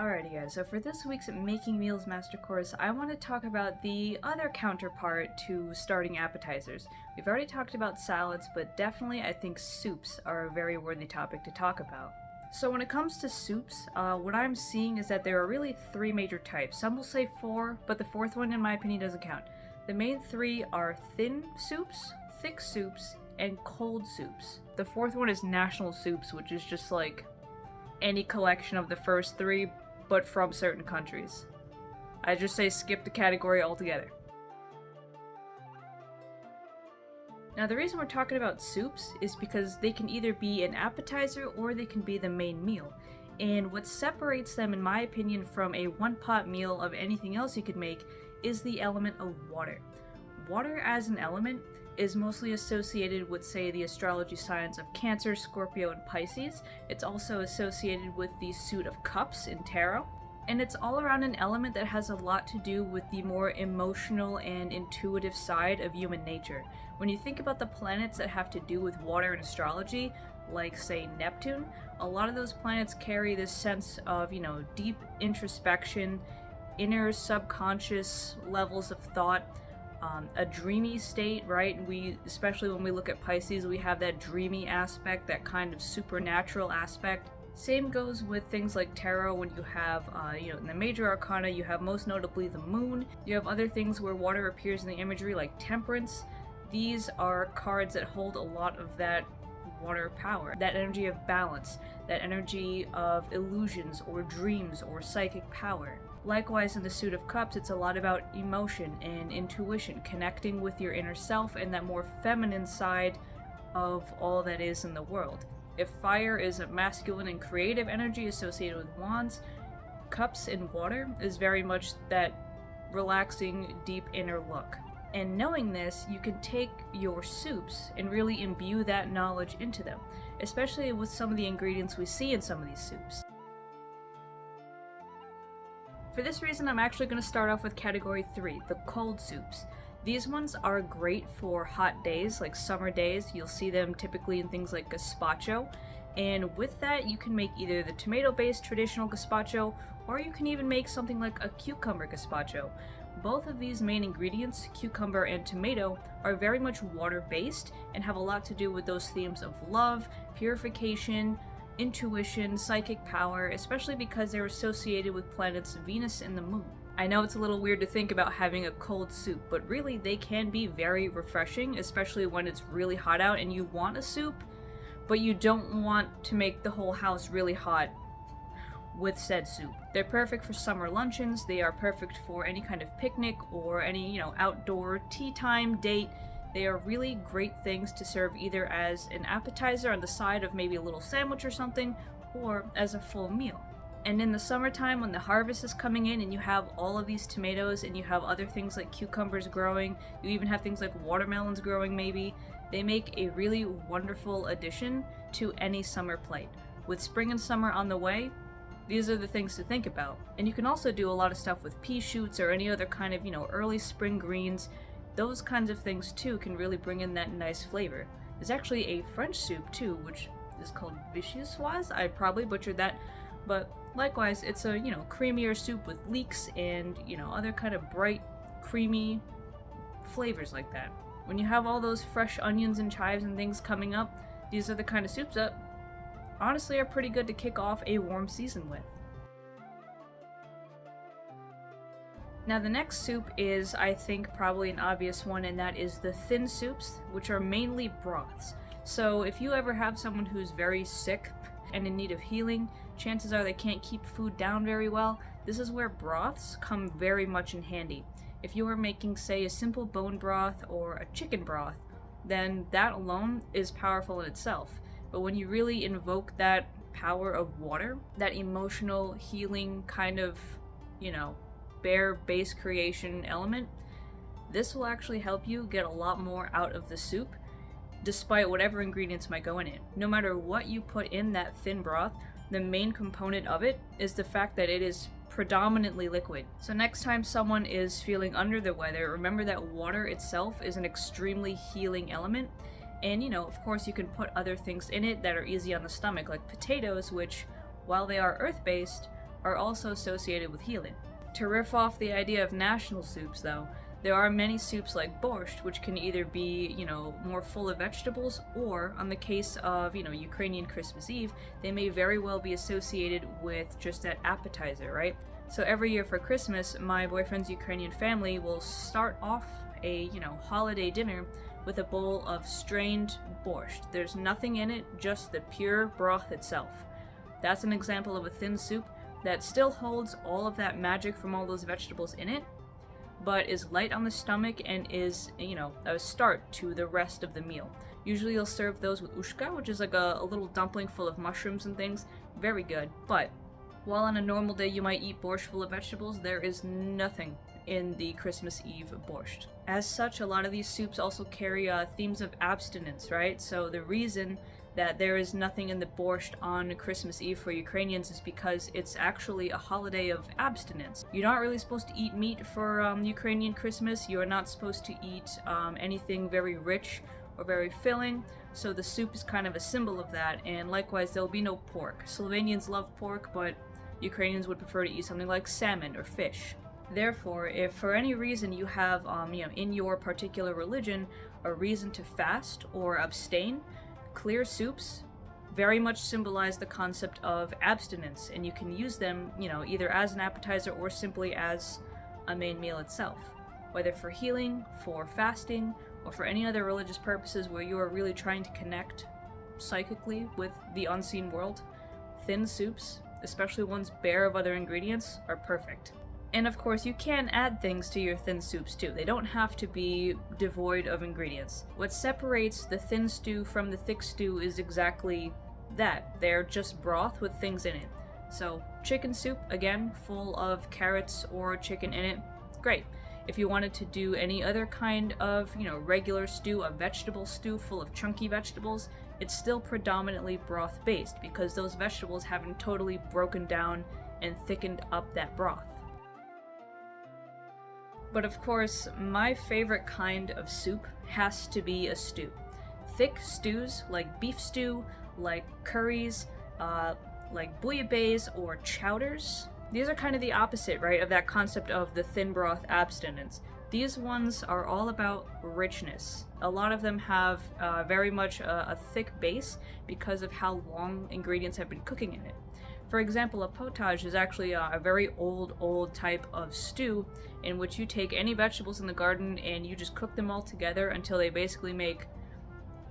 Alrighty guys, so for this week's Making Meals Mastercourse, I want to talk about the other counterpart to starting appetizers. We've already talked about salads, but definitely I think soups are a very worthy topic to talk about. So when it comes to soups, what I'm seeing is that there are really three major types. Some will say four, but the fourth one in my opinion doesn't count. The main three are thin soups, thick soups, and cold soups. The fourth one is national soups, which is just like any collection of the first three, but from certain countries. I just say skip the category altogether. Now the reason we're talking about soups is because they can either be an appetizer or they can be the main meal. And what separates them, in my opinion, from a one-pot meal of anything else you could make is the element of water. Water as an element is mostly associated with, say, the astrology signs of Cancer, Scorpio, and Pisces. It's also associated with the suit of cups in tarot. And it's all around an element that has a lot to do with the more emotional and intuitive side of human nature. When you think about the planets that have to do with water and astrology, like, say, Neptune, a lot of those planets carry this sense of, deep introspection, inner subconscious levels of thought, a dreamy state, right? Especially when we look at Pisces, we have that dreamy aspect, that kind of supernatural aspect. Same goes with things like tarot. When you have, in the major arcana, you have most notably the moon. You have other things where water appears in the imagery, like temperance. These are cards that hold a lot of that water power, that energy of balance, that energy of illusions or dreams or psychic power. Likewise, in the suit of cups, it's a lot about emotion and intuition, connecting with your inner self and that more feminine side of all that is in the world. If fire is a masculine and creative energy associated with wands, cups and water is very much that relaxing, deep inner look. And knowing this, you can take your soups and really imbue that knowledge into them, especially with some of the ingredients we see in some of these soups. For this reason, I'm actually going to start off with category 3, the cold soups. These ones are great for hot days, like summer days. You'll see them typically in things like gazpacho. And with that, you can make either the tomato-based traditional gazpacho, or you can even make something like a cucumber gazpacho. Both of these main ingredients, cucumber and tomato, are very much water-based and have a lot to do with those themes of love, purification, intuition, psychic power, especially because they're associated with planets Venus and the Moon. I know it's a little weird to think about having a cold soup, but really they can be very refreshing, especially when it's really hot out and you want a soup, but you don't want to make the whole house really hot with said soup. They're perfect for summer luncheons, they are perfect for any kind of picnic or any, outdoor tea time date. They are really great things to serve either as an appetizer on the side of maybe a little sandwich or something, or as a full meal. And in the summertime, when the harvest is coming in and you have all of these tomatoes and you have other things like cucumbers growing, you even have things like watermelons growing maybe, they make a really wonderful addition to any summer plate. With spring and summer on the way, these are the things to think about. And you can also do a lot of stuff with pea shoots or any other kind of, early spring greens. Those kinds of things too can really bring in that nice flavor. There's actually a French soup too, which is called vichyssoise. I probably butchered that, but likewise, it's a, creamier soup with leeks and, other kind of bright, creamy flavors like that. When you have all those fresh onions and chives and things coming up, these are the kind of soups that honestly are pretty good to kick off a warm season with. Now the next soup is, I think, probably an obvious one, and that is the thin soups, which are mainly broths. So if you ever have someone who's very sick and in need of healing, chances are they can't keep food down very well. This is where broths come very much in handy. If you are making, say, a simple bone broth or a chicken broth, then that alone is powerful in itself. But when you really invoke that power of water, that emotional healing kind of, bare base creation element, this will actually help you get a lot more out of the soup, despite whatever ingredients might go in it. No matter what you put in that thin broth, the main component of it is the fact that it is predominantly liquid. So next time someone is feeling under the weather, remember that water itself is an extremely healing element. And of course you can put other things in it that are easy on the stomach, like potatoes, which, while they are earth-based, are also associated with healing. To riff off the idea of national soups, though, there are many soups like borscht, which can either be, more full of vegetables, or, on the case of, Ukrainian Christmas Eve, they may very well be associated with just that appetizer, right? So every year for Christmas, my boyfriend's Ukrainian family will start off a, holiday dinner with a bowl of strained borscht. There's nothing in it, just the pure broth itself. That's an example of a thin soup that still holds all of that magic from all those vegetables in it, but is light on the stomach and is, a start to the rest of the meal. Usually you'll serve those with ushka, which is like a little dumpling full of mushrooms and things. Very good. But while on a normal day you might eat borscht full of vegetables, there is nothing in the Christmas Eve borscht. As such, a lot of these soups also carry themes of abstinence, right? So the reason that there is nothing in the borscht on Christmas Eve for Ukrainians is because it's actually a holiday of abstinence. You're not really supposed to eat meat for Ukrainian Christmas. You are not supposed to eat anything very rich or very filling, so the soup is kind of a symbol of that, and likewise there'll be no pork. Slovenians love pork, but Ukrainians would prefer to eat something like salmon or fish. Therefore, if for any reason you have, in your particular religion, a reason to fast or abstain, clear soups very much symbolize the concept of abstinence, and you can use them, either as an appetizer or simply as a main meal itself. Whether for healing, for fasting, or for any other religious purposes where you are really trying to connect psychically with the unseen world, thin soups, especially ones bare of other ingredients, are perfect. And of course, you can add things to your thin soups too. They don't have to be devoid of ingredients. What separates the thin stew from the thick stew is exactly that. They're just broth with things in it. So, chicken soup, again, full of carrots or chicken in it, great. If you wanted to do any other kind of, regular stew, a vegetable stew full of chunky vegetables, it's still predominantly broth-based because those vegetables haven't totally broken down and thickened up that broth. But of course, my favorite kind of soup has to be a stew. Thick stews like beef stew, like curries, like bouillabaisse or chowders. These are kind of the opposite, right, of that concept of the thin broth abstinence. These ones are all about richness. A lot of them have very much a thick base because of how long ingredients have been cooking in it. For example, a potage is actually a very old type of stew in which you take any vegetables in the garden and you just cook them all together until they basically make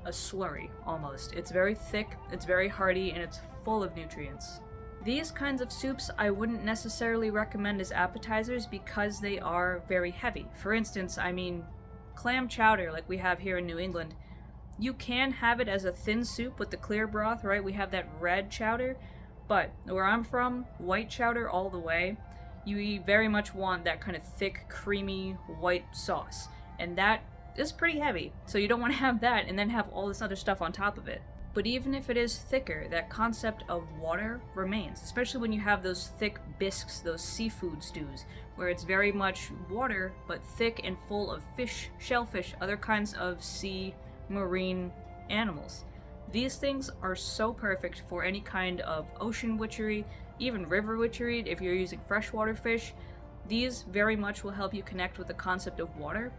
a slurry, almost. It's very thick, it's very hearty, and it's full of nutrients. These kinds of soups I wouldn't necessarily recommend as appetizers because they are very heavy. For instance, clam chowder like we have here in New England, you can have it as a thin soup with the clear broth, right? We have that red chowder. But where I'm from, white chowder all the way, you very much want that kind of thick, creamy, white sauce. And that is pretty heavy, so you don't want to have that and then have all this other stuff on top of it. But even if it is thicker, that concept of water remains, especially when you have those thick bisques, those seafood stews, where it's very much water, but thick and full of fish, shellfish, other kinds of sea, marine animals. These things are so perfect for any kind of ocean witchery, even river witchery if you're using freshwater fish. These very much will help you connect with the concept of water,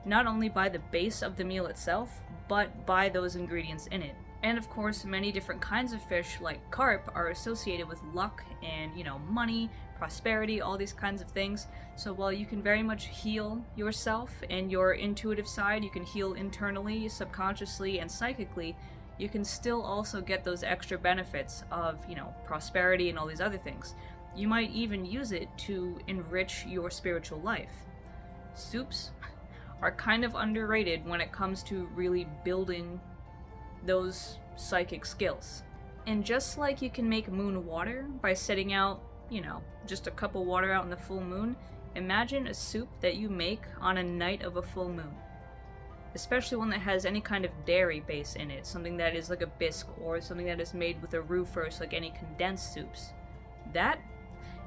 not only by the base of the meal itself, but by those ingredients in it. And of course, many different kinds of fish, like carp, are associated with luck and, money, prosperity, all these kinds of things. So while you can very much heal yourself and your intuitive side, you can heal internally, subconsciously, and psychically, you can still also get those extra benefits of, prosperity and all these other things. You might even use it to enrich your spiritual life. Soups are kind of underrated when it comes to really building those psychic skills. And just like you can make moon water by setting out, just a cup of water out in the full moon, imagine a soup that you make on a night of a full moon. Especially one that has any kind of dairy base in it, something that is like a bisque or something that is made with a roux first, like any condensed soups. That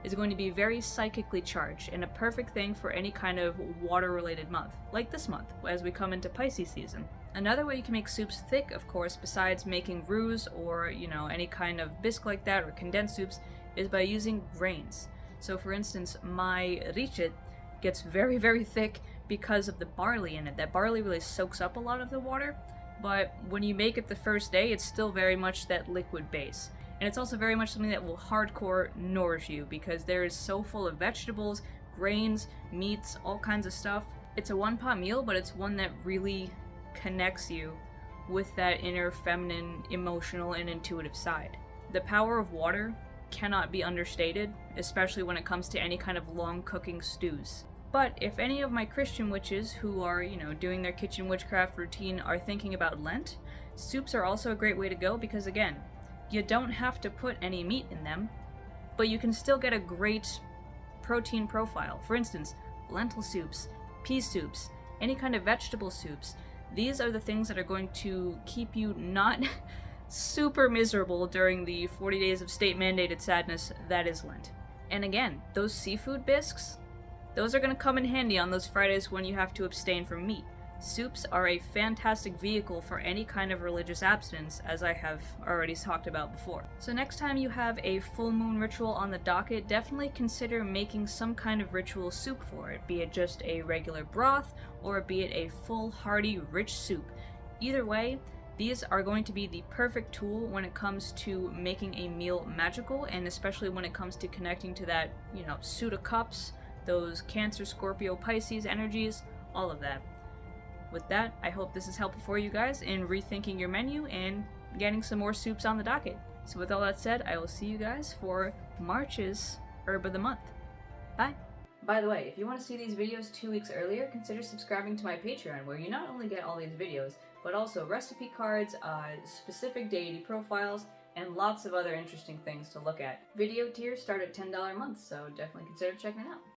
is going to be very psychically charged and a perfect thing for any kind of water-related month, like this month, as we come into Pisces season. Another way you can make soups thick, of course, besides making roux or, any kind of bisque like that or condensed soups, is by using grains. So for instance, my ricet gets very, very thick because of the barley in it. That barley really soaks up a lot of the water, but when you make it the first day, it's still very much that liquid base. And it's also very much something that will hardcore nourish you because there is so full of vegetables, grains, meats, all kinds of stuff. It's a one-pot meal, but it's one that really connects you with that inner feminine, emotional, and intuitive side. The power of water cannot be understated, especially when it comes to any kind of long cooking stews. But if any of my Christian witches who are, doing their kitchen witchcraft routine are thinking about Lent, soups are also a great way to go because, again, you don't have to put any meat in them, but you can still get a great protein profile. For instance, lentil soups, pea soups, any kind of vegetable soups. These are the things that are going to keep you not super miserable during the 40 days of state-mandated sadness that is Lent. And again, those seafood bisques, those are going to come in handy on those Fridays when you have to abstain from meat. Soups are a fantastic vehicle for any kind of religious abstinence, as I have already talked about before. So next time you have a full moon ritual on the docket, definitely consider making some kind of ritual soup for it, be it just a regular broth, or be it a full, hearty, rich soup. Either way, these are going to be the perfect tool when it comes to making a meal magical, and especially when it comes to connecting to that, suit of cups, those Cancer, Scorpio, Pisces energies, all of that. With that, I hope this is helpful for you guys in rethinking your menu and getting some more soups on the docket. So with all that said, I will see you guys for March's Herb of the Month. Bye! By the way, if you want to see these videos 2 weeks earlier, consider subscribing to my Patreon, where you not only get all these videos, but also recipe cards, specific deity profiles, and lots of other interesting things to look at. Video tiers start at $10 a month, so definitely consider checking it out.